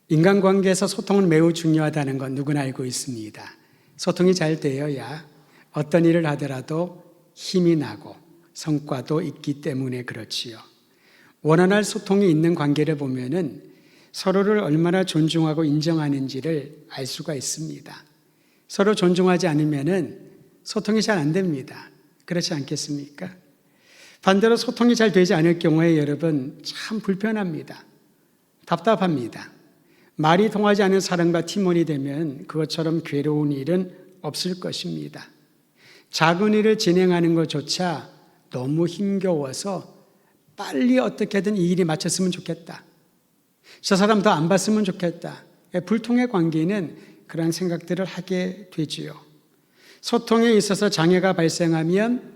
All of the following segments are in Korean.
인간관계에서 소통은 매우 중요하다는 건 누구나 알고 있습니다. 소통이 잘 되어야 어떤 일을 하더라도 힘이 나고 성과도 있기 때문에 그렇지요. 원활한 소통이 있는 관계를 보면은 서로를 얼마나 존중하고 인정하는지를 알 수가 있습니다. 서로 존중하지 않으면은 소통이 잘 안 됩니다. 그렇지 않겠습니까? 반대로 소통이 잘 되지 않을 경우에 여러분 참 불편합니다. 답답합니다. 말이 통하지 않는 사람과 팀원이 되면 그것처럼 괴로운 일은 없을 것입니다. 작은 일을 진행하는 것조차 너무 힘겨워서 빨리 어떻게든 이 일이 마쳤으면 좋겠다. 저 사람 더 안 봤으면 좋겠다. 불통의 관계는 그런 생각들을 하게 되지요. 소통에 있어서 장애가 발생하면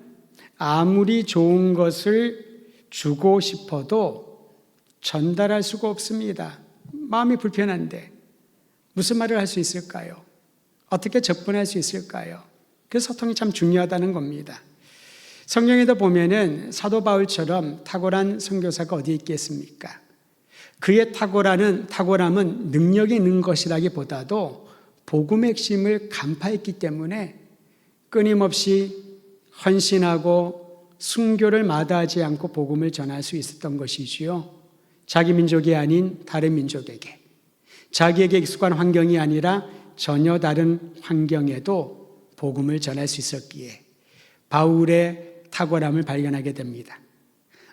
아무리 좋은 것을 주고 싶어도 전달할 수가 없습니다. 마음이 불편한데 무슨 말을 할 수 있을까요? 어떻게 접근할 수 있을까요? 그래서 소통이 참 중요하다는 겁니다. 성경에도 보면은 사도 바울처럼 탁월한 선교사가 어디 있겠습니까? 그의 탁월함은 능력이 있는 것이라기보다도 복음의 핵심을 간파했기 때문에 끊임없이 헌신하고 순교를 마다하지 않고 복음을 전할 수 있었던 것이지요. 자기 민족이 아닌 다른 민족에게, 자기에게 익숙한 환경이 아니라 전혀 다른 환경에도 복음을 전할 수 있었기에 바울의 탁월함을 발견하게 됩니다.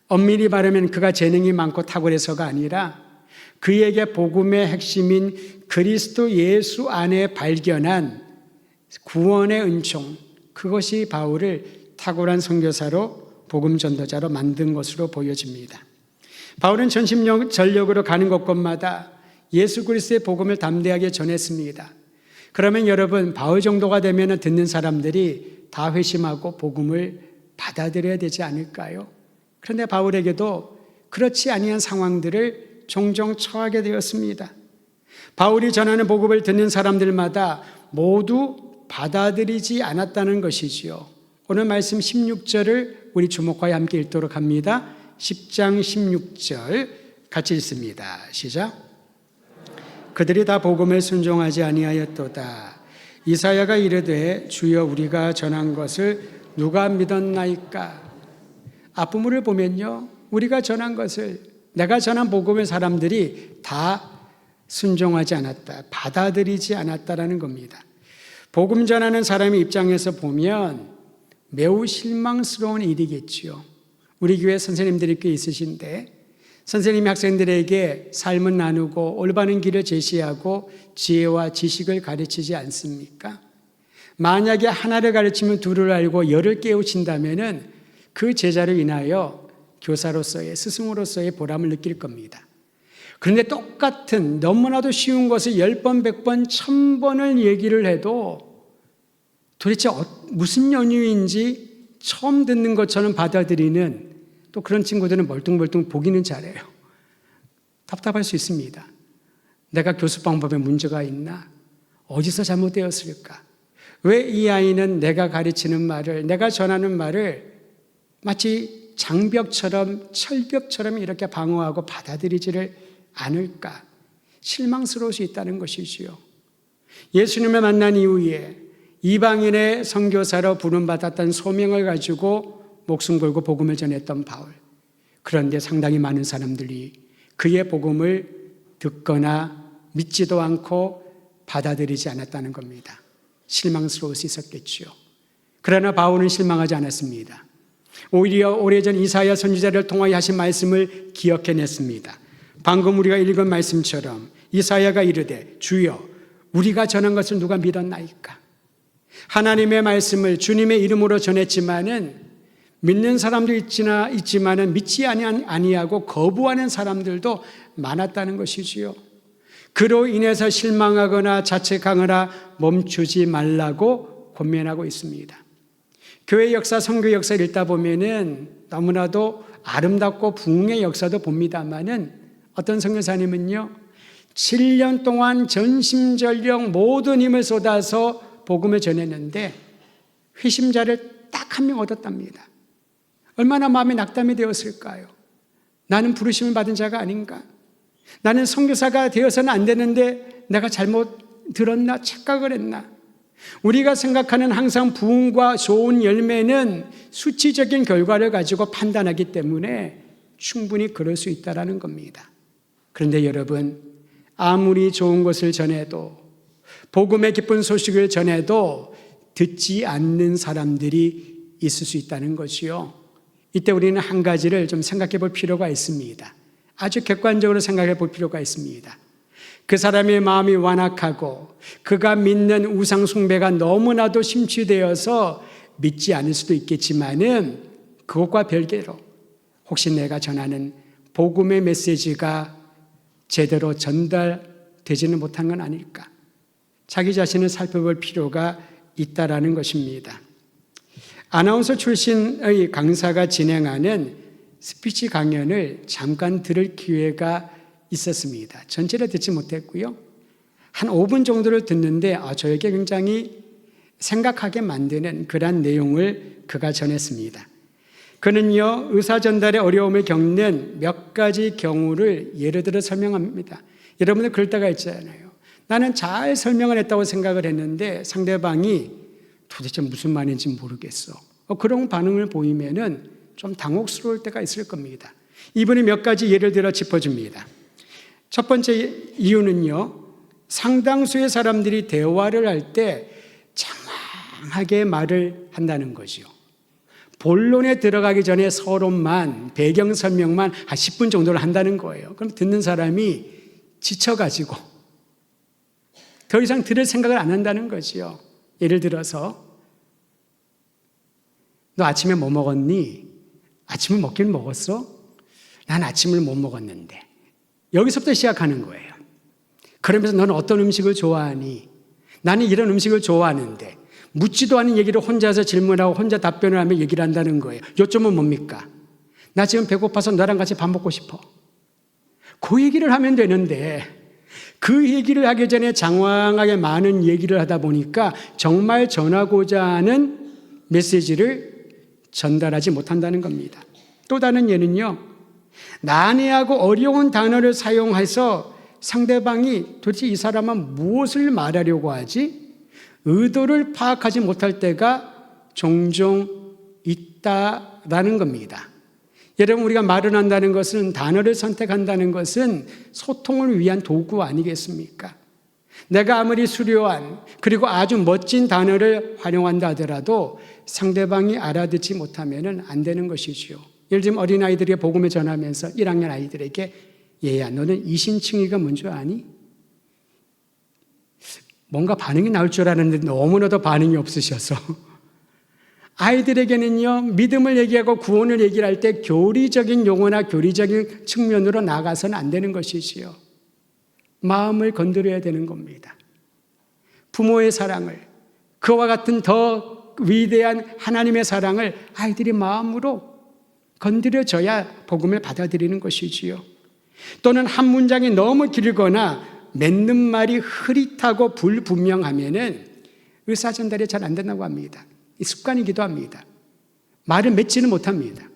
엄밀히 말하면 그가 재능이 많고 탁월해서가 아니라 그에게 복음의 핵심인 그리스도 예수 안에 발견한 구원의 은총, 그것이 바울을 탁월한 선교사로 복음 전도자로 만든 것으로 보여집니다. 바울은 전심전력으로 가는 곳곳마다 예수 그리스도의 복음을 담대하게 전했습니다. 그러면 여러분 바울 정도가 되면 듣는 사람들이 다 회심하고 복음을 받아들여야 되지 않을까요? 그런데 바울에게도 그렇지 아니한 상황들을 종종 처하게 되었습니다. 바울이 전하는 복음을 듣는 사람들마다 모두 받아들이지 않았다는 것이지요. 오늘 말씀 16절을 우리 주목하여 함께 읽도록 합니다. 10장 16절 같이 읽습니다. 시작. 그들이 다 복음을 순종하지 아니하였도다. 이사야가 이르되 주여 우리가 전한 것을 누가 믿었나이까. 앞부분을 보면요, 우리가 전한 것을, 내가 전한 복음의 사람들이 다 순종하지 않았다, 받아들이지 않았다라는 겁니다. 복음 전하는 사람의 입장에서 보면 매우 실망스러운 일이겠지요. 우리 교회 선생님들이 꽤 있으신데 선생님이 학생들에게 삶을 나누고 올바른 길을 제시하고 지혜와 지식을 가르치지 않습니까? 만약에 하나를 가르치면 둘을 알고 열을 깨우친다면 그 제자로 인하여 교사로서의, 스승으로서의 보람을 느낄 겁니다. 그런데 똑같은 너무나도 쉬운 것을 10번, 100번, 1000번을 얘기를 해도 도대체 무슨 연유인지 처음 듣는 것처럼 받아들이는 또 그런 친구들은 멀뚱멀뚱 보기는 잘해요. 답답할 수 있습니다. 내가 교수 방법에 문제가 있나? 어디서 잘못되었을까? 왜 이 아이는 내가 가르치는 말을, 내가 전하는 말을 마치 장벽처럼, 철벽처럼 이렇게 방어하고 받아들이지를 않을까? 실망스러울 수 있다는 것이지요. 예수님을 만난 이후에 이방인의 선교사로 부름받았던 소명을 가지고 목숨 걸고 복음을 전했던 바울. 그런데 상당히 많은 사람들이 그의 복음을 듣거나 믿지도 않고 받아들이지 않았다는 겁니다. 실망스러울 수 있었겠지요. 그러나 바울은 실망하지 않았습니다. 오히려 오래전 이사야 선지자를 통하여 하신 말씀을 기억해냈습니다. 방금 우리가 읽은 말씀처럼 이사야가 이르되 주여 우리가 전한 것을 누가 믿었나이까. 하나님의 말씀을 주님의 이름으로 전했지만은 믿는 사람도 있지만은 믿지 아니하고 거부하는 사람들도 많았다는 것이지요. 그로 인해서 실망하거나 자책하거나 멈추지 말라고 권면하고 있습니다. 교회 역사, 선교 역사를 읽다 보면은 너무나도 아름답고 부흥의 역사도 봅니다만은 어떤 선교사님은요 7년 동안 전심전력 모든 힘을 쏟아서 복음을 전했는데 회심자를 딱 한 명 얻었답니다. 얼마나 마음이 낙담이 되었을까요? 나는 부르심을 받은 자가 아닌가? 나는 선교사가 되어서는 안 되는데 내가 잘못 들었나 착각을 했나. 우리가 생각하는 항상 부흥과 좋은 열매는 수치적인 결과를 가지고 판단하기 때문에 충분히 그럴 수 있다는 겁니다. 그런데 여러분, 아무리 좋은 것을 전해도, 복음의 기쁜 소식을 전해도 듣지 않는 사람들이 있을 수 있다는 것이요. 이때 우리는 한 가지를 좀 생각해 볼 필요가 있습니다. 아주 객관적으로 생각해 볼 필요가 있습니다. 그 사람의 마음이 완악하고 그가 믿는 우상 숭배가 너무나도 심취되어서 믿지 않을 수도 있겠지만은 그것과 별개로 혹시 내가 전하는 복음의 메시지가 제대로 전달되지는 못한 건 아닐까? 자기 자신을 살펴볼 필요가 있다라는 것입니다. 아나운서 출신의 강사가 진행하는 스피치 강연을 잠깐 들을 기회가 있었습니다. 전체를 듣지 못했고요. 한 5분 정도를 듣는데 저에게 굉장히 생각하게 만드는 그런 내용을 그가 전했습니다. 그는요, 의사 전달에 어려움을 겪는 몇 가지 경우를 예를 들어 설명합니다. 여러분들 그럴 때가 있잖아요. 나는 잘 설명을 했다고 생각을 했는데 상대방이 도대체 무슨 말인지 모르겠어. 그런 반응을 보이면은 좀 당혹스러울 때가 있을 겁니다. 이분이 몇 가지 예를 들어 짚어줍니다. 첫 번째 이유는요, 상당수의 사람들이 대화를 할 때 장황하게 말을 한다는 거죠. 본론에 들어가기 전에 서론만, 배경 설명만 한 10분 정도를 한다는 거예요. 그럼 듣는 사람이 지쳐가지고 더 이상 들을 생각을 안 한다는 거지요. 예를 들어서 너 아침에 뭐 먹었니? 아침을 먹긴 먹었어? 난 아침을 못 먹었는데. 여기서부터 시작하는 거예요. 그러면서 너는 어떤 음식을 좋아하니? 나는 이런 음식을 좋아하는데. 묻지도 않은 얘기를 혼자서 질문하고 혼자 답변을 하며 얘기를 한다는 거예요. 요점은 뭡니까? 나 지금 배고파서 너랑 같이 밥 먹고 싶어. 그 얘기를 하면 되는데 그 얘기를 하기 전에 장황하게 많은 얘기를 하다 보니까 정말 전하고자 하는 메시지를 전달하지 못한다는 겁니다. 또 다른 예는요, 난해하고 어려운 단어를 사용해서 상대방이 도대체 이 사람은 무엇을 말하려고 하지? 의도를 파악하지 못할 때가 종종 있다라는 겁니다. 여러분, 우리가 말을 한다는 것은, 단어를 선택한다는 것은 소통을 위한 도구 아니겠습니까? 내가 아무리 수려한 그리고 아주 멋진 단어를 활용한다 하더라도 상대방이 알아듣지 못하면 안 되는 것이지요. 예를 들면 어린아이들에게 복음을 전하면서 1학년 아이들에게 얘야, 너는 이신칭의가 뭔지 아니? 뭔가 반응이 나올 줄 알았는데 너무나도 반응이 없으셔서 아이들에게는요, 믿음을 얘기하고 구원을 얘기를 할 때 교리적인 용어나 교리적인 측면으로 나가서는 안 되는 것이지요. 마음을 건드려야 되는 겁니다. 부모의 사랑을, 그와 같은 더 위대한 하나님의 사랑을 아이들이 마음으로 건드려줘야 복음을 받아들이는 것이지요. 또는 한 문장이 너무 길거나 맺는 말이 흐릿하고 불분명하면은 의사 전달이 잘 안 된다고 합니다. 이 습관이기도 합니다. 말을 맺지는 못합니다.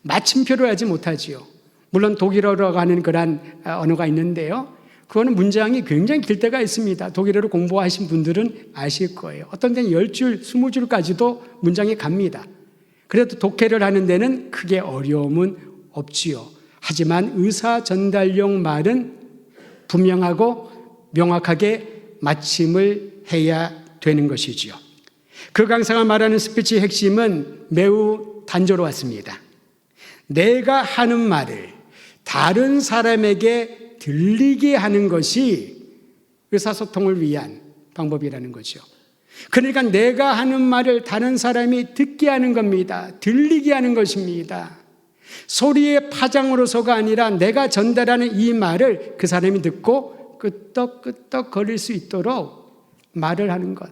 마침표를 하지 못하지요. 물론 독일어라고 하는 그런 언어가 있는데요. 그거는 문장이 굉장히 길 때가 있습니다. 독일어를 공부하신 분들은 아실 거예요. 어떤 데는 10줄, 20줄까지도 문장이 갑니다. 그래도 독해를 하는 데는 크게 어려움은 없지요. 하지만 의사 전달용 말은 분명하고 명확하게 마침을 해야 되는 것이지요. 그 강사가 말하는 스피치의 핵심은 매우 단조로웠습니다. 내가 하는 말을 다른 사람에게 들리게 하는 것이 의사소통을 위한 방법이라는 거죠. 그러니까 내가 하는 말을 다른 사람이 듣게 하는 겁니다. 들리게 하는 것입니다. 소리의 파장으로서가 아니라 내가 전달하는 이 말을 그 사람이 듣고 끄떡끄떡 거릴 수 있도록 말을 하는 것.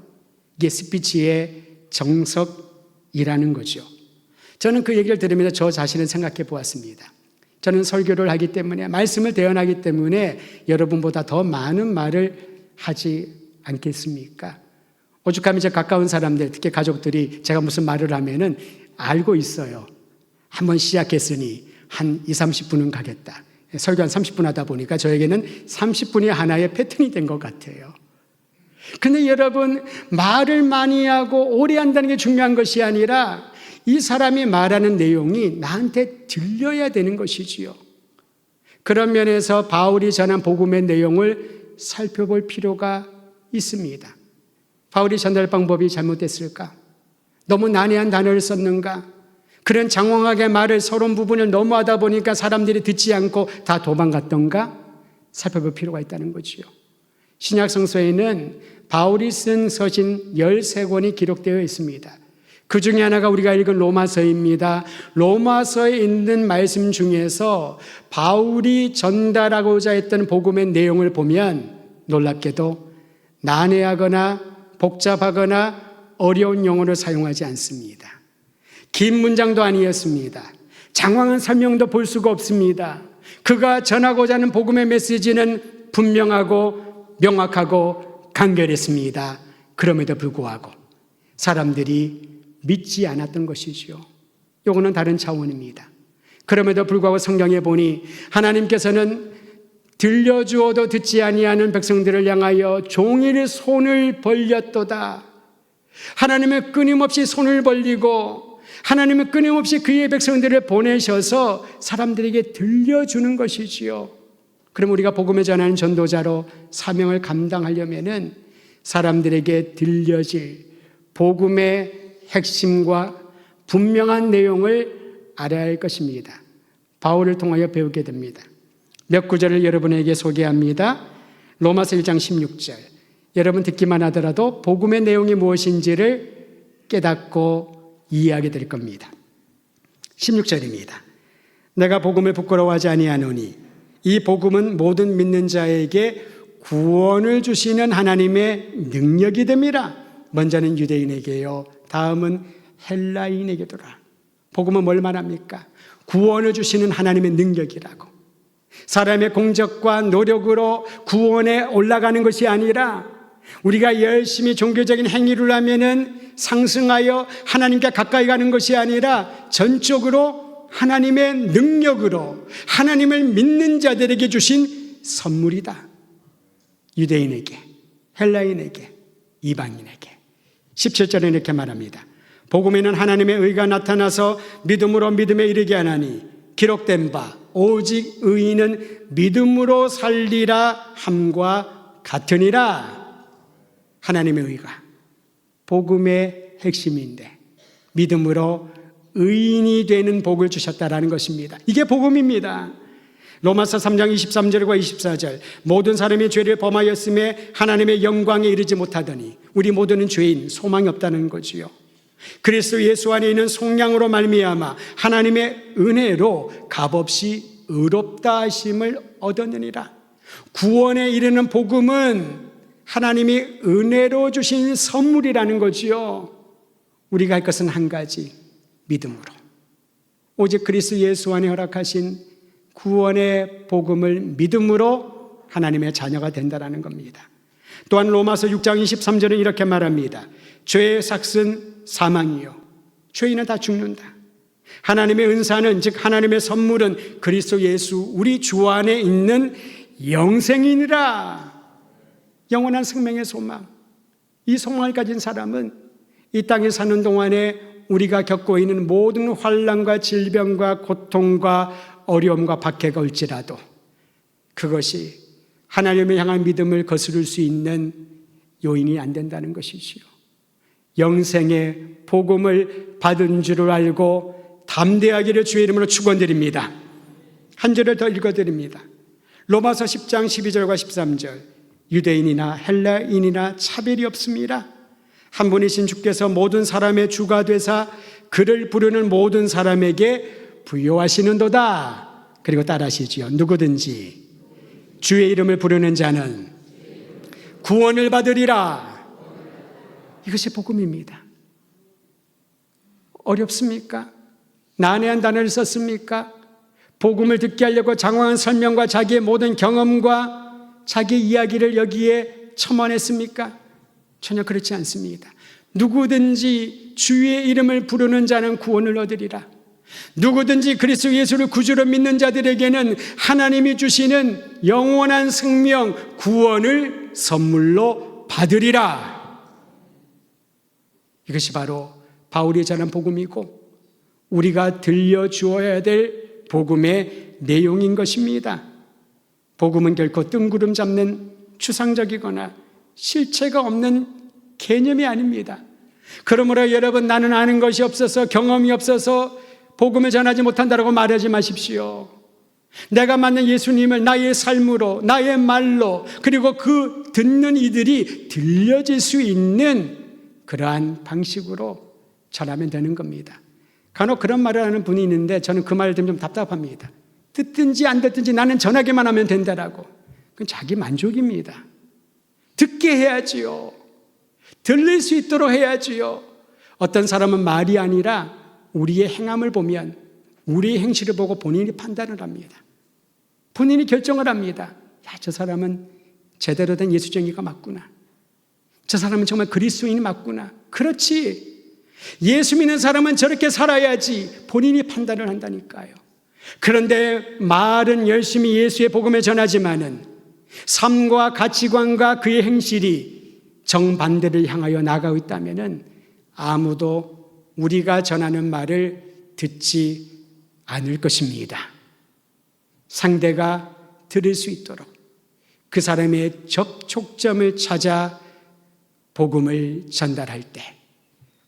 이게 스피치의 정석이라는 거죠. 저는 그 얘기를 들으면서 저 자신을 생각해 보았습니다. 저는 설교를 하기 때문에, 말씀을 대언하기 때문에 여러분보다 더 많은 말을 하지 않겠습니까? 오죽하면 제 가까운 사람들, 특히 가족들이 제가 무슨 말을 하면은 알고 있어요. 한번 시작했으니 한 20, 30분은 가겠다. 설교 한 30분 하다 보니까 저에게는 30분이 하나의 패턴이 된 것 같아요. 근데 여러분, 말을 많이 하고 오래 한다는 게 중요한 것이 아니라 이 사람이 말하는 내용이 나한테 들려야 되는 것이지요. 그런 면에서 바울이 전한 복음의 내용을 살펴볼 필요가 있습니다. 바울이 전달 방법이 잘못됐을까? 너무 난해한 단어를 썼는가? 그런 장황하게 말을 서론 부분을 너무 하다 보니까 사람들이 듣지 않고 다 도망갔던가? 살펴볼 필요가 있다는 거지요. 신약 성서에는 바울이 쓴 서신 13권이 기록되어 있습니다. 그 중에 하나가 우리가 읽은 로마서입니다. 로마서에 있는 말씀 중에서 바울이 전달하고자 했던 복음의 내용을 보면 놀랍게도 난해하거나 복잡하거나 어려운 용어를 사용하지 않습니다. 긴 문장도 아니었습니다. 장황한 설명도 볼 수가 없습니다. 그가 전하고자 하는 복음의 메시지는 분명하고 명확하고 간결했습니다. 그럼에도 불구하고 사람들이 믿지 않았던 것이지요. 이거는 다른 차원입니다. 그럼에도 불구하고 성경에 보니 하나님께서는 들려주어도 듣지 아니하는 백성들을 향하여 종일 손을 벌렸도다. 하나님은 끊임없이 손을 벌리고 하나님은 끊임없이 그의 백성들을 보내셔서 사람들에게 들려주는 것이지요. 그럼 우리가 복음을 전하는 전도자로 사명을 감당하려면은 사람들에게 들려질 복음의 핵심과 분명한 내용을 알아야 할 것입니다. 바울을 통하여 배우게 됩니다. 몇 구절을 여러분에게 소개합니다. 로마서 1장 16절. 여러분 듣기만 하더라도 복음의 내용이 무엇인지를 깨닫고 이해하게 될 겁니다. 16절입니다. 내가 복음을 부끄러워하지 아니하노니 이 복음은 모든 믿는 자에게 구원을 주시는 하나님의 능력이 됨이라. 먼저는 유대인에게요, 다음은 헬라인에게도라. 복음은 뭘 말합니까? 구원을 주시는 하나님의 능력이라고. 사람의 공적과 노력으로 구원에 올라가는 것이 아니라 우리가 열심히 종교적인 행위를 하면은 상승하여 하나님께 가까이 가는 것이 아니라 전적으로 하나님의 능력으로 하나님을 믿는 자들에게 주신 선물이다. 유대인에게, 헬라인에게, 이방인에게. 17절에 이렇게 말합니다. 복음에는 하나님의 의가 나타나서 믿음으로 믿음에 이르게 하나니 기록된 바 오직 의인은 믿음으로 살리라 함과 같으니라. 하나님의 의가 복음의 핵심인데 믿음으로 의인이 되는 복을 주셨다라는 것입니다. 이게 복음입니다. 로마서 3장 23절과 24절. 모든 사람이 죄를 범하였음에 하나님의 영광에 이르지 못하더니 우리 모두는 죄인, 소망이 없다는 거지요. 그리스도 예수 안에 있는 속량으로 말미암아 하나님의 은혜로 값없이 의롭다 하심을 얻었느니라. 구원에 이르는 복음은 하나님이 은혜로 주신 선물이라는 거지요. 우리가 할 것은 한 가지, 믿음으로. 오직 그리스도 예수 안에 허락하신 구원의 복음을 믿음으로 하나님의 자녀가 된다는 겁니다. 또한 로마서 6장 23절은 이렇게 말합니다. 죄의 삭은 사망이요, 죄인은 다 죽는다. 하나님의 은사는, 즉 하나님의 선물은 그리스도 예수 우리 주 안에 있는 영생이니라. 영원한 생명의 소망. 이 소망을 가진 사람은 이 땅에 사는 동안에 우리가 겪고 있는 모든 환난과 질병과 고통과 어려움과 박해가 올지라도 그것이 하나님을 향한 믿음을 거스를 수 있는 요인이 안 된다는 것이지요. 영생의 복음을 받은 줄을 알고 담대하기를 주의 이름으로 축원드립니다. 한 절을 더 읽어드립니다. 로마서 10장 12절과 13절. 유대인이나 헬라인이나 차별이 없습니다. 한 분이신 주께서 모든 사람의 주가 되사 그를 부르는 모든 사람에게 부요하시는도다. 그리고 따라하시지요. 누구든지 주의 이름을 부르는 자는 구원을 받으리라. 이것이 복음입니다. 어렵습니까? 난해한 단어를 썼습니까? 복음을 듣게 하려고 장황한 설명과 자기의 모든 경험과 자기 이야기를 여기에 첨언했습니까? 전혀 그렇지 않습니다. 누구든지 주의 이름을 부르는 자는 구원을 얻으리라. 누구든지 그리스도 예수를 구주로 믿는 자들에게는 하나님이 주시는 영원한 생명, 구원을 선물로 받으리라. 이것이 바로 바울이 전한 복음이고 우리가 들려주어야 될 복음의 내용인 것입니다. 복음은 결코 뜬구름 잡는 추상적이거나 실체가 없는 개념이 아닙니다. 그러므로 여러분, 나는 아는 것이 없어서, 경험이 없어서 복음을 전하지 못한다고 말하지 마십시오. 내가 만난 예수님을 나의 삶으로, 나의 말로, 그리고 그 듣는 이들이 들려질 수 있는 그러한 방식으로 전하면 되는 겁니다. 간혹 그런 말을 하는 분이 있는데 저는 그 말을 들으면 좀 답답합니다. 듣든지 안 듣든지 나는 전하기만 하면 된다라고. 그건 자기 만족입니다. 듣게 해야지요. 들릴 수 있도록 해야지요. 어떤 사람은 말이 아니라 우리의 행함을 보면, 우리의 행실을 보고 본인이 판단을 합니다. 본인이 결정을 합니다. 야, 저 사람은 제대로 된 예수쟁이가 맞구나. 저 사람은 정말 그리스도인이 맞구나. 그렇지. 예수 믿는 사람은 저렇게 살아야지. 본인이 판단을 한다니까요. 그런데 말은 열심히 예수의 복음을 전하지만은 삶과 가치관과 그의 행실이 정반대를 향하여 나가고 있다면은 아무도 우리가 전하는 말을 듣지 않을 것입니다. 상대가 들을 수 있도록 그 사람의 접촉점을 찾아 복음을 전달할 때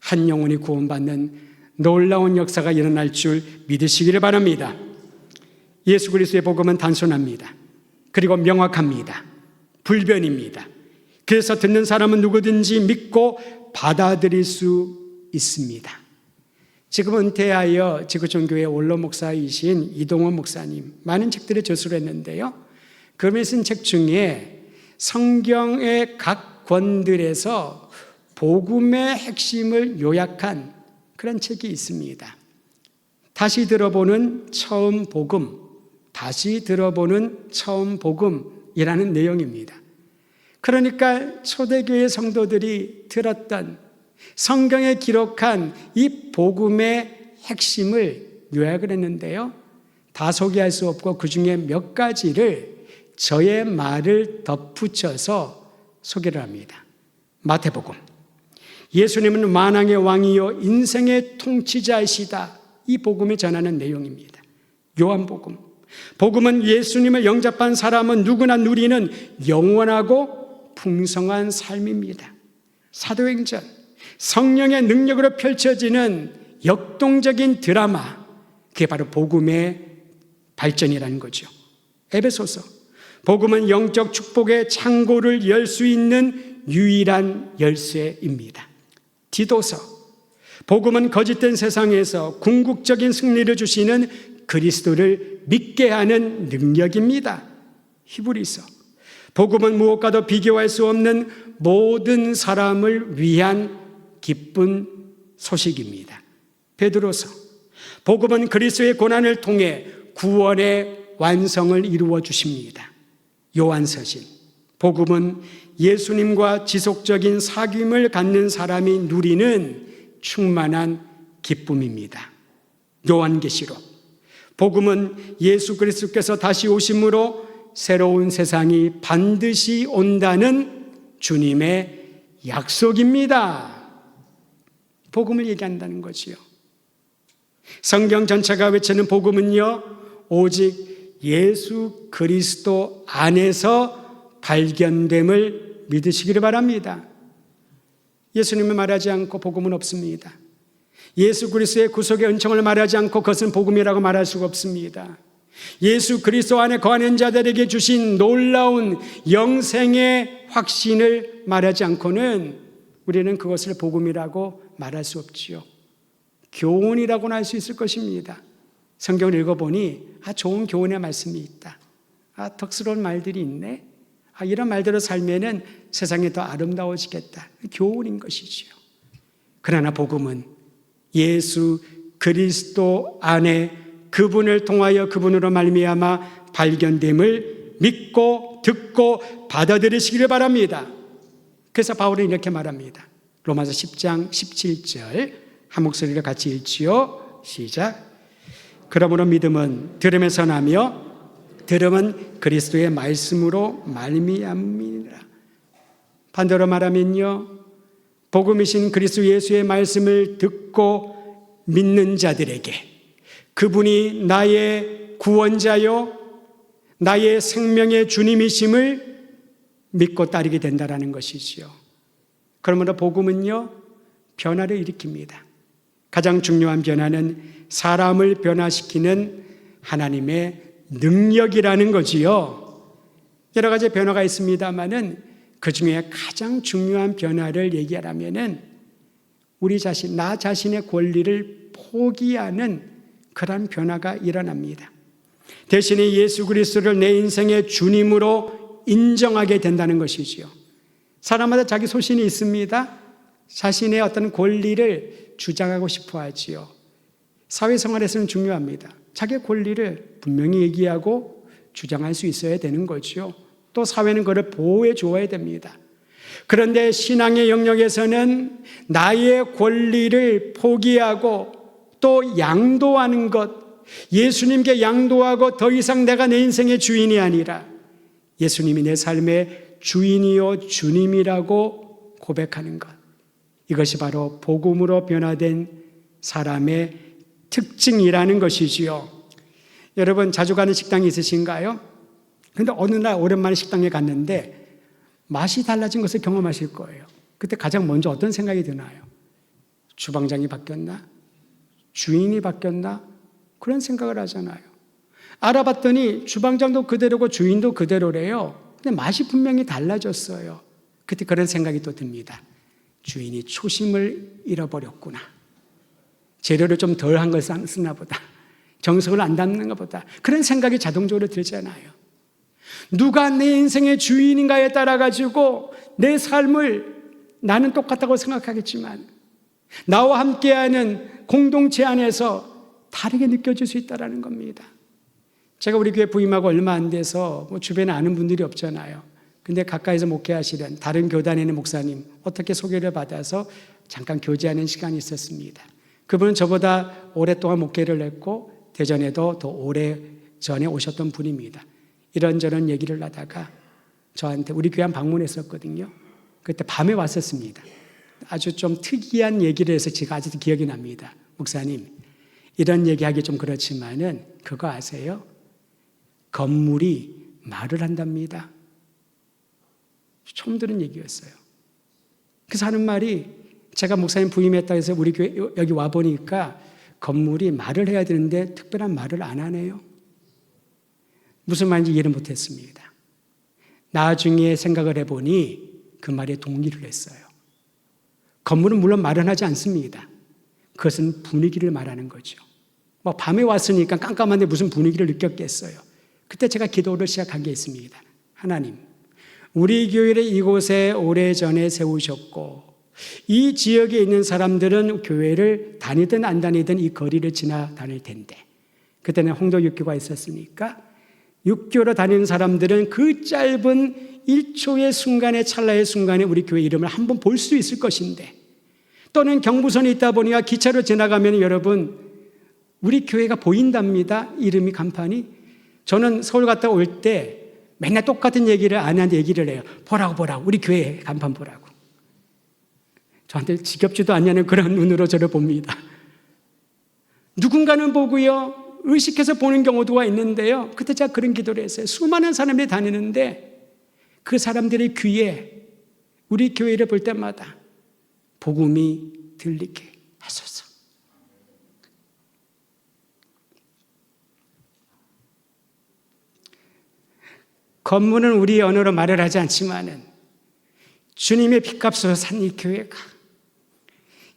한 영혼이 구원받는 놀라운 역사가 일어날 줄 믿으시기를 바랍니다. 예수 그리스도의 복음은 단순합니다. 그리고 명확합니다. 불변입니다. 그래서 듣는 사람은 누구든지 믿고 받아들일 수 있습니다. 지금 은퇴하여 지구촌교회 원로 목사이신 이동원 목사님, 많은 책들을 저술을 했는데요. 그러면 쓴 책 중에 성경의 각 권들에서 복음의 핵심을 요약한 그런 책이 있습니다. 다시 들어보는 처음 복음, 다시 들어보는 처음 복음이라는 내용입니다. 그러니까 초대교회 성도들이 들었던 성경에 기록한 이 복음의 핵심을 요약을 했는데요. 다 소개할 수 없고 그 중에 몇 가지를 저의 말을 덧붙여서 소개를 합니다. 마태복음. 예수님은 만왕의 왕이요 인생의 통치자이시다. 이 복음을 전하는 내용입니다. 요한복음. 복음은 예수님을 영접한 사람은 누구나 누리는 영원하고 풍성한 삶입니다. 사도행전. 성령의 능력으로 펼쳐지는 역동적인 드라마. 그게 바로 복음의 발전이라는 거죠. 에베소서. 복음은 영적 축복의 창고를 열 수 있는 유일한 열쇠입니다. 디도서. 복음은 거짓된 세상에서 궁극적인 승리를 주시는 그리스도를 믿게 하는 능력입니다. 히브리서. 복음은 무엇과도 비교할 수 없는 모든 사람을 위한 기쁜 소식입니다. 베드로서. 복음은 그리스도의 고난을 통해 구원의 완성을 이루어 주십니다. 요한서신. 복음은 예수님과 지속적인 사귐을 갖는 사람이 누리는 충만한 기쁨입니다. 요한계시록. 복음은 예수 그리스도께서 다시 오심으로 새로운 세상이 반드시 온다는 주님의 약속입니다. 복음을 얘기한다는 거지요. 성경 전체가 외치는 복음은요, 오직 예수 그리스도 안에서 발견됨을 믿으시기를 바랍니다. 예수님을 말하지 않고 복음은 없습니다. 예수 그리스도의 구속의 은총을 말하지 않고 그것은 복음이라고 말할 수가 없습니다. 예수 그리스도 안에 거하는 자들에게 주신 놀라운 영생의 확신을 말하지 않고는 우리는 그것을 복음이라고 말할 수 없지요. 교훈이라고는 할 수 있을 것입니다. 성경을 읽어보니 좋은 교훈의 말씀이 있다. 덕스러운 말들이 있네. 이런 말대로 살면은 세상이 더 아름다워지겠다. 교훈인 것이지요. 그러나 복음은 예수 그리스도 안에 그분을 통하여 그분으로 말미암아 발견됨을 믿고 듣고 받아들이시기를 바랍니다. 그래서 바울은 이렇게 말합니다. 로마서 10장 17절 한 목소리로 같이 읽지요. 시작. 그러므로 믿음은 들음에서 나며 들음은 그리스도의 말씀으로 말미암으리라. 반대로 말하면요, 복음이신 그리스도 예수의 말씀을 듣고 믿는 자들에게 그분이 나의 구원자요 나의 생명의 주님이심을 믿고 따르게 된다는 것이지요. 그러므로 복음은요, 변화를 일으킵니다. 가장 중요한 변화는 사람을 변화시키는 하나님의 능력이라는 거지요. 여러 가지 변화가 있습니다만은 그 중에 가장 중요한 변화를 얘기하라면은 우리 자신, 나 자신의 권리를 포기하는 그런 변화가 일어납니다. 대신에 예수 그리스도를 내 인생의 주님으로 인정하게 된다는 것이지요. 사람마다 자기 소신이 있습니다. 자신의 어떤 권리를 주장하고 싶어 하지요. 사회생활에서는 중요합니다. 자기의 권리를 분명히 얘기하고 주장할 수 있어야 되는 거죠. 또 사회는 그를 보호해 주어야 됩니다. 그런데 신앙의 영역에서는 나의 권리를 포기하고 또 양도하는 것, 예수님께 양도하고 더 이상 내가 내 인생의 주인이 아니라 예수님이 내 삶의 주인이요 주님이라고 고백하는 것, 이것이 바로 복음으로 변화된 사람의 특징이라는 것이지요. 여러분 자주 가는 식당이 있으신가요? 그런데 어느 날 오랜만에 식당에 갔는데 맛이 달라진 것을 경험하실 거예요. 그때 가장 먼저 어떤 생각이 드나요? 주방장이 바뀌었나? 주인이 바뀌었나? 그런 생각을 하잖아요. 알아봤더니 주방장도 그대로고 주인도 그대로래요. 근데 맛이 분명히 달라졌어요. 그때 그런 생각이 또 듭니다. 주인이 초심을 잃어버렸구나. 재료를 좀 덜한 걸 쓰나 보다. 정성을 안 담는가 보다. 그런 생각이 자동적으로 들잖아요. 누가 내 인생의 주인인가에 따라 가지고 내 삶을 나는 똑같다고 생각하겠지만 나와 함께하는 공동체 안에서 다르게 느껴질 수 있다는 겁니다. 제가 우리 교회 부임하고 얼마 안 돼서 주변에 아는 분들이 없잖아요. 근데 가까이서 목회하시는 다른 교단에 있는 목사님 어떻게 소개를 받아서 잠깐 교제하는 시간이 있었습니다. 그분은 저보다 오랫동안 목회를 했고 대전에도 더 오래전에 오셨던 분입니다. 이런저런 얘기를 하다가 저한테 우리 교회 한 방문했었거든요. 그때 밤에 왔었습니다. 아주 좀 특이한 얘기를 해서 제가 아직도 기억이 납니다. 목사님, 이런 얘기하기 좀 그렇지만은 그거 아세요? 건물이 말을 한답니다. 처음 들은 얘기였어요. 그래서 하는 말이 제가 목사님 부임했다 해서 우리 교회 여기 와보니까 건물이 말을 해야 되는데 특별한 말을 안 하네요. 무슨 말인지 이해를 못했습니다. 나중에 생각을 해보니 그 말에 동의를 했어요. 건물은 물론 말은 하지 않습니다. 그것은 분위기를 말하는 거죠. 밤에 왔으니까 깜깜한데 무슨 분위기를 느꼈겠어요. 그때 제가 기도를 시작한 게 있습니다. 하나님, 우리 교회를 이곳에 오래전에 세우셨고 이 지역에 있는 사람들은 교회를 다니든 안 다니든 이 거리를 지나다닐 텐데 그때는 홍도 육교가 있었으니까 육교로 다니는 사람들은 그 짧은 1초의 순간에 찰나의 순간에 우리 교회 이름을 한번 볼 수 있을 것인데 또는 경부선이 있다 보니까 기차로 지나가면 여러분 우리 교회가 보인답니다. 이름이 간판이. 저는 서울 갔다 올 때 맨날 똑같은 얘기를 아내한테 얘기를 해요. 보라고 우리 교회 간판 보라고. 저한테 지겹지도 않냐는 그런 눈으로 저를 봅니다. 누군가는 보고요 의식해서 보는 경우도 있는데요. 그때 제가 그런 기도를 했어요. 수많은 사람들이 다니는데 그 사람들의 귀에 우리 교회를 볼 때마다 복음이 들리게 하소서. 건물은 우리 언어로 말을 하지 않지만은 주님의 피값으로 산 이 교회가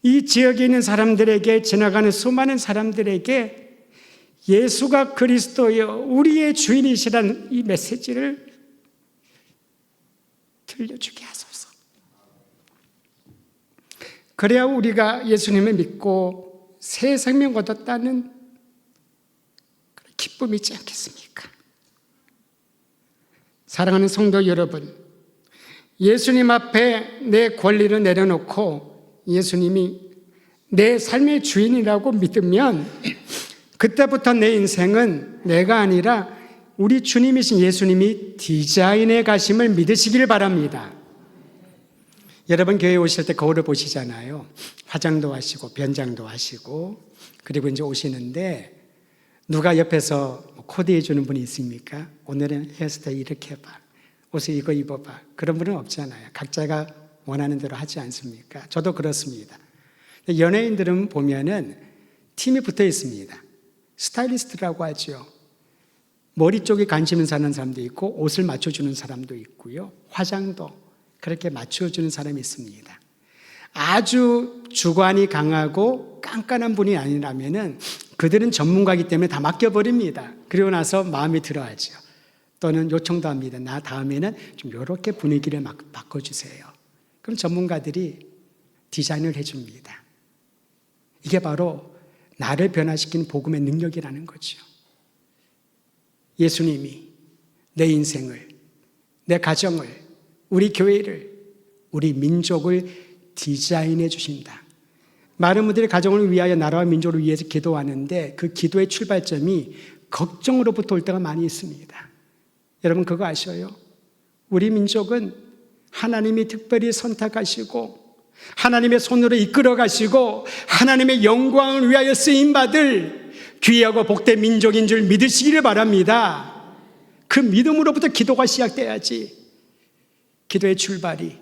이 지역에 있는 사람들에게 지나가는 수많은 사람들에게 예수가 그리스도여 우리의 주인이시라는 이 메시지를 들려주게 하소서. 그래야 우리가 예수님을 믿고 새 생명 얻었다는 기쁨이 있지 않겠습니까? 사랑하는 성도 여러분, 예수님 앞에 내 권리를 내려놓고 예수님이 내 삶의 주인이라고 믿으면 그때부터 내 인생은 내가 아니라 우리 주님이신 예수님이 디자인해 가심을 믿으시길 바랍니다. 여러분 교회 오실 때 거울을 보시잖아요. 화장도 하시고 변장도 하시고 그리고 이제 오시는데 누가 옆에서 코디해 주는 분이 있습니까? 오늘은 헤어스타일 이렇게 해봐. 옷을 이거 입어봐. 그런 분은 없잖아요. 각자가 원하는 대로 하지 않습니까? 저도 그렇습니다. 연예인들은 보면은 팀이 붙어 있습니다. 스타일리스트라고 하죠. 머리 쪽에 관심 있는 사람도 있고 옷을 맞춰주는 사람도 있고요. 화장도 그렇게 맞춰주는 사람이 있습니다. 아주 주관이 강하고 깐깐한 분이 아니라면은 그들은 전문가이기 때문에 다 맡겨버립니다. 그리고 나서 마음이 들어하죠. 또는 요청도 합니다. 나 다음에는 좀 이렇게 분위기를 바꿔주세요. 그럼 전문가들이 디자인을 해줍니다. 이게 바로 나를 변화시키는 복음의 능력이라는 거죠. 예수님이 내 인생을, 내 가정을, 우리 교회를, 우리 민족을 디자인해 주신다. 많은 분들이 가정을 위하여 나라와 민족을 위해서 기도하는데 그 기도의 출발점이 걱정으로부터 올 때가 많이 있습니다. 여러분 그거 아셔요? 우리 민족은 하나님이 특별히 선택하시고 하나님의 손으로 이끌어 가시고 하나님의 영광을 위하여 쓰임받을 귀하고 복된 민족인 줄 믿으시기를 바랍니다. 그 믿음으로부터 기도가 시작돼야지. 기도의 출발이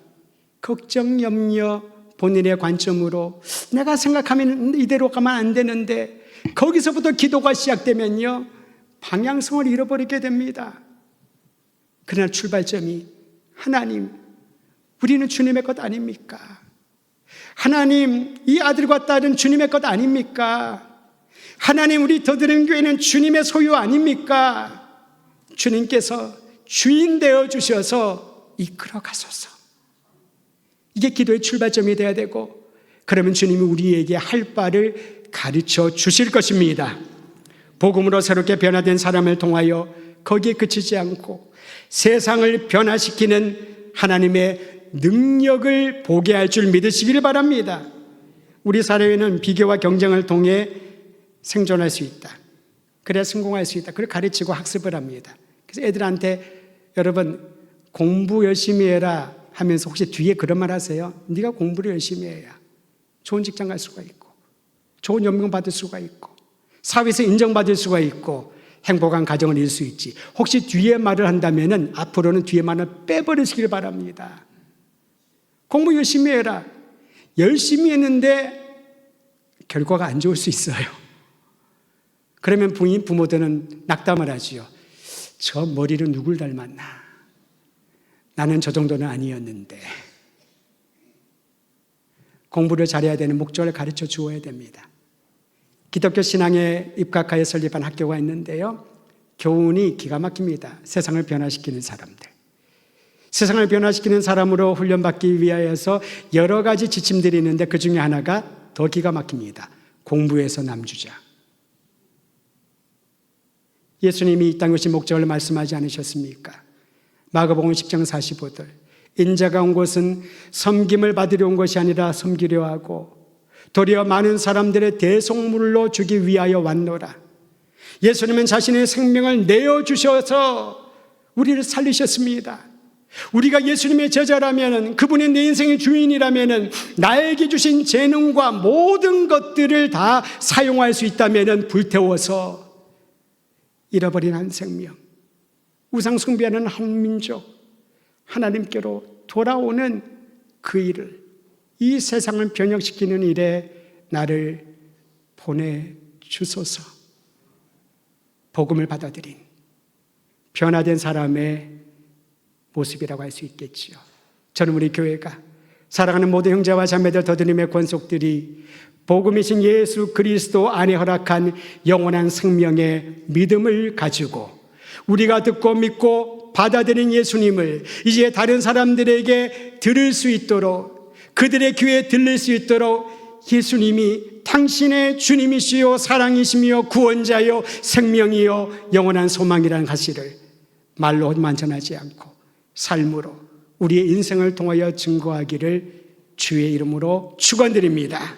걱정, 염려, 본인의 관점으로 내가 생각하면 이대로 가면 안 되는데 거기서부터 기도가 시작되면요 방향성을 잃어버리게 됩니다. 그러나 출발점이 하나님, 우리는 주님의 것 아닙니까? 하나님, 이 아들과 딸은 주님의 것 아닙니까? 하나님, 우리 더드림 교회는 주님의 소유 아닙니까? 주님께서 주인 되어 주셔서 이끌어 가소서. 이게 기도의 출발점이 되어야 되고 그러면 주님이 우리에게 할 바를 가르쳐 주실 것입니다. 복음으로 새롭게 변화된 사람을 통하여 거기에 그치지 않고 세상을 변화시키는 하나님의 능력을 보게 할 줄 믿으시기를 바랍니다. 우리 사회는 비교와 경쟁을 통해 생존할 수 있다. 그래야 성공할 수 있다. 그걸 가르치고 학습을 합니다. 그래서 애들한테 여러분 공부 열심히 해라 하면서 혹시 뒤에 그런 말 하세요? 네가 공부를 열심히 해야 좋은 직장 갈 수가 있고 좋은 연봉 받을 수가 있고 사회에서 인정받을 수가 있고 행복한 가정을 이룰 수 있지. 혹시 뒤에 말을 한다면 앞으로는 뒤에 말을 빼버리시길 바랍니다. 공부 열심히 해라. 열심히 했는데 결과가 안 좋을 수 있어요. 그러면 부모들은 낙담을 하지요. 저 머리를 누굴 닮았나? 나는 저 정도는 아니었는데. 공부를 잘해야 되는 목적을 가르쳐 주어야 됩니다. 기독교 신앙에 입각하여 설립한 학교가 있는데요. 교훈이 기가 막힙니다. 세상을 변화시키는 사람들. 세상을 변화시키는 사람으로 훈련받기 위하여서 여러 가지 지침들이 있는데 그 중에 하나가 더 기가 막힙니다. 공부에서 남주자. 예수님이 이 땅에 오신 목적을 말씀하지 않으셨습니까? 마가복음 10장 45절. 인자가 온 것은 섬김을 받으려 온 것이 아니라 섬기려 하고 도리어 많은 사람들의 대속물로 주기 위하여 왔노라. 예수님은 자신의 생명을 내어주셔서 우리를 살리셨습니다. 우리가 예수님의 제자라면, 그분이 내 인생의 주인이라면 나에게 주신 재능과 모든 것들을 다 사용할 수 있다면 불태워서 잃어버린 한 생명, 우상 숭배하는 한 민족, 하나님께로 돌아오는 그 일을, 이 세상을 변혁시키는 일에 나를 보내주소서. 복음을 받아들인 변화된 사람의 모습이라고 할 수 있겠지요. 저는 우리 교회가 사랑하는 모든 형제와 자매들 더드림의 권속들이 복음이신 예수 그리스도 안에 허락한 영원한 생명의 믿음을 가지고 우리가 듣고 믿고 받아들인 예수님을 이제 다른 사람들에게 들을 수 있도록, 그들의 귀에 들릴 수 있도록 예수님이 당신의 주님이시요 사랑이시며 구원자요 생명이요 영원한 소망이라는 사실을 말로만 전하지 않고 삶으로 우리의 인생을 통하여 증거하기를 주의 이름으로 축원드립니다.